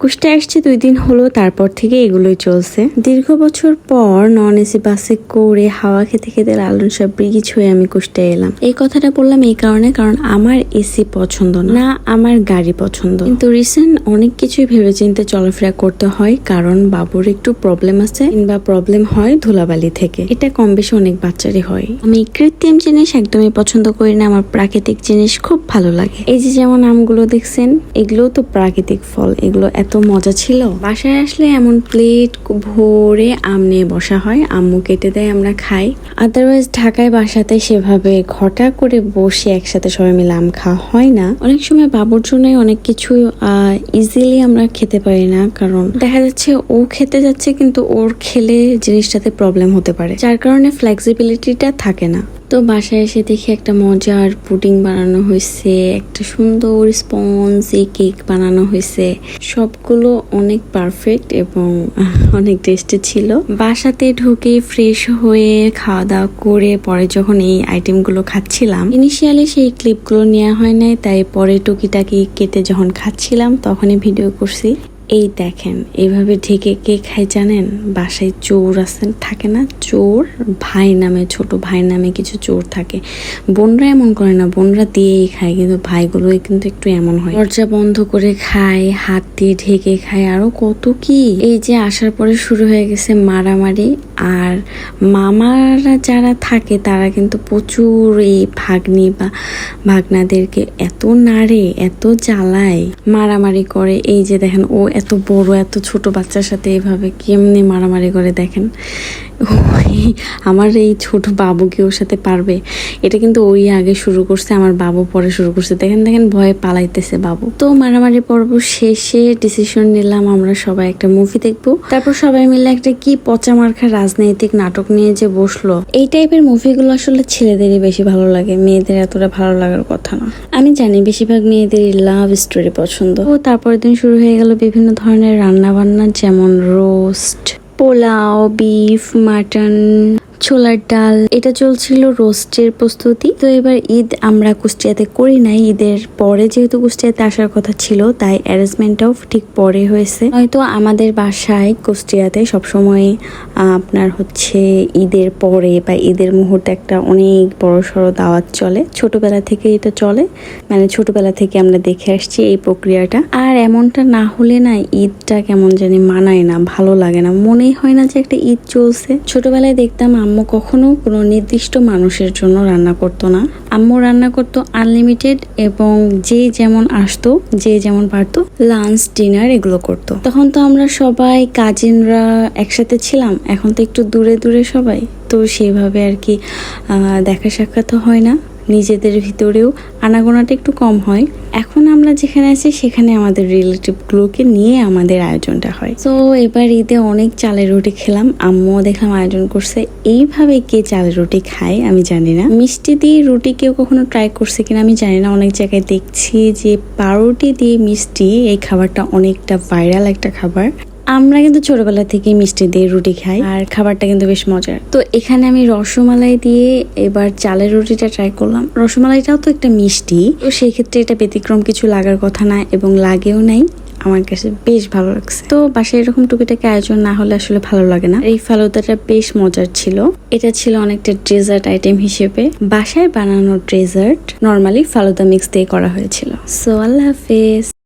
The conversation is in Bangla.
কুষ্টিয়া আসছে 2 দিন হলো, তারপর থেকে এগুলোই চলছে। দীর্ঘ বছর পর নন এসি বাসে করে হাওয়া খেতে খেতে লালন শাহ ব্রিজ হয়ে আমি কুষ্টিয়া এলাম। এই কথাটা বললাম এই কারণে, কারণ আমার এসি পছন্দ না, আমার গাড়ি পছন্দ। কিন্তু রিসেন্ট অনেক কিছুই ভেবেচিন্তে চলাফেরা করতে হয়, কারণ বাবুর একটু প্রবলেম আছে, কিংবা প্রবলেম হয় ধুলাবালি থেকে। এটা কম বেশি অনেক বাচ্চারই হয়। আমি কৃত্রিম জিনিস একদমই পছন্দ করি না, আমার প্রাকৃতিক জিনিস খুব ভালো লাগে। এই যে যেমন আমগুলো দেখছেন, এগুলো তো প্রাকৃতিক ফল, এগুলো এত মজা ছিল। বাসায় আসলে এমন প্লেট ভরে আম নিয়ে বসা হয়, আম্মু কেটে দেয়, আমরা খাই। আদারওয়াইজ ঢাকায় বাসাতে সেভাবে ঘটা করে বসে একসাথে সবাই মিলে আম খাওয়া হয় না। অনেক সময় বাবুর জন্য অনেক কিছু ইজিলি আমরা খেতে পারি না, কারণ দেখা যাচ্ছে ও খেতে যাচ্ছে কিন্তু ওর খেলে জিনিসটাতে প্রবলেম হতে পারে, যার কারণে ফ্লেক্সিবিলিটিটা থাকে না। তো বাসায় এসে দেখি একটা মজার পুডিং বানানো হয়েছে, একটা সুন্দর স্পঞ্জি কেক বানানো হয়েছে। সবগুলো অনেক পারফেক্ট এবং অনেক টেস্টি ছিল। বাসাতে ঢুকে ফ্রেশ হয়ে খাওয়া দাওয়া করে পরে যখন এই আইটেমগুলো খাচ্ছিলাম, ইনিশিয়ালি সেই ক্লিপগুলো নেওয়া হয় নাই, তাই পরে টুকিটাকি কেটে যখন খাচ্ছিলাম তখনই ভিডিও করছি। এই দেখেন, এইভাবে ঢেকে কে খায় জানেন? বাসায় চোর আছেন, থাকে না চোর, ভাই নামে, ছোট ভাই নামে কিছু চোর থাকে। বোনরা এমন করে না, বোনরা দিয়েই খায়, কিন্তু ভাইগুলোই কিন্তু একটু এমন হয়, দরজা বন্ধ করে খায়, হাত দিয়ে ঢেকে খায়, আরো কত কি। এই যে আসার পরে শুরু হয়ে গেছে মারামারি। আর মামারা যারা থাকে তারা কিন্তু প্রচুর এই ভাগ্নি বা ভাগনাদেরকে এত নাড়ে, এত জ্বালায়, মারামারি করে। এই যে দেখেন, ও এত বড় এত ছোট বাচ্চার সাথে এভাবে কেমনে মারামারি করে দেখেন। আমার এই ছোট বাবুকে ওর সাথে পারবে? এটা কিন্তু ওই আগে শুরু করছে, আমার বাবু পরে শুরু করছে। দেখেন দেখেন ভয়ে পালাইতেছে বাবু। তো মারামারি পর্ব শেষে ডিসিশন নিলাম আমরা সবাই একটা মুভি দেখবো। তারপর সবাই মিলে একটা কি পচা মার্কা রাজনৈতিক নাটক নিয়ে যে বসলো। এই টাইপের মুভিগুলো আসলে ছেলেদেরই বেশি ভালো লাগে, মেয়েদের এতটা ভালো লাগার কথা না। আমি জানি বেশিরভাগ মেয়েদেরই লাভ স্টোরি পছন্দ। তো তারপরের দিন শুরু হয়ে গেল বিভিন্ন ধরনের রান্না বান্না, যেমন রোস্ট, পোলাও, বিফ, মাটন, ছোলার ডাল। এটা চলছিল রোস্টের প্রস্তুতি। তো এবার ঈদ আমরা কুষ্টিয়াতে করি নাই, ঈদের পরে যেহেতু কুষ্টিয়াতে আসার কথা ছিল তাই অ্যারেঞ্জমেন্টটাও ঠিক পরে হয়েছে। হয়তো আমাদের বাসায় কুষ্টিয়াতে সবসময় আপনার হচ্ছে ঈদের পরে বা ঈদের মুহূর্তে একটা অনেক বড় সড়ো দাওয়াত চলে, ছোটবেলা থেকে এটা চলে, মানে ছোটবেলা থেকে আমরা দেখে আসছি এই প্রক্রিয়াটা। আর এমনটা না হলে না ঈদটা কেমন জানি মানায় না, ভালো লাগে না, মনেই হয় না যে একটা ঈদ চলছে। ছোটবেলায় দেখতাম আম্মু কখনো কোনো নির্দিষ্ট মানুষের জন্য রান্না করতো না, আম্মু রান্না করতো আনলিমিটেড, এবং যে যেমন আসতো, যে যেমন পারতো, লাঞ্চ ডিনার এগুলো করতো। তখন তো আমরা সবাই কাজিনরা একসাথে ছিলাম, এখন তো একটু দূরে দূরে সবাই, তো সেইভাবে আর কি দেখা সাক্ষাৎ হয় না, নিজেদের ভিতরেও আনাগোনাটা একটু কম হয়। এখন আমরা যেখানে আছি সেখানে আমাদের রিলেটিভগুলোকে নিয়ে আমাদের আয়োজনটা হয়। তো এবার ঈদে অনেক চালের রুটি খেলাম, আম্মুও দেখলাম আয়োজন করছে। এইভাবে কে চালের রুটি খায় আমি জানি না। মিষ্টি দিয়ে রুটি কেউ কখনো ট্রাই করছে কিনা আমি জানি না। অনেক জায়গায় দেখছি যে পাউরুটি দিয়ে মিষ্টি, এই খাবারটা অনেকটা ভাইরাল একটা খাবার। আমরা কিন্তু ছোটবেলা থেকে মিষ্টি দিয়ে রুটি খাই, আর খাবারটা কিন্তু বেশ মজার। তো এখানে আমি রসমালাই দিয়ে এবার চালের রুটিটা ট্রাই করলাম। রসমালাইটাও তো একটা মিষ্টি, তো সেই ক্ষেত্রে এটা ব্যতিক্রম কিছু লাগার কথা না, এবং লাগেও নাই। আমার কাছে বেশ ভালো লাগছে। তো বাসায় এরকম টুকিটাকি আয়োজন না হলে আসলে ভালো লাগে না। এই ফালুদাটা বেশ মজার ছিল। এটা ছিল অনেকটা ডেজার্ট আইটেম হিসেবে, বাসায় বানানো ডেজার্ট, নর্মালি ফালুদা মিক্স দিয়ে করা হয়েছিল। সো আল্লাহ হাফেজ।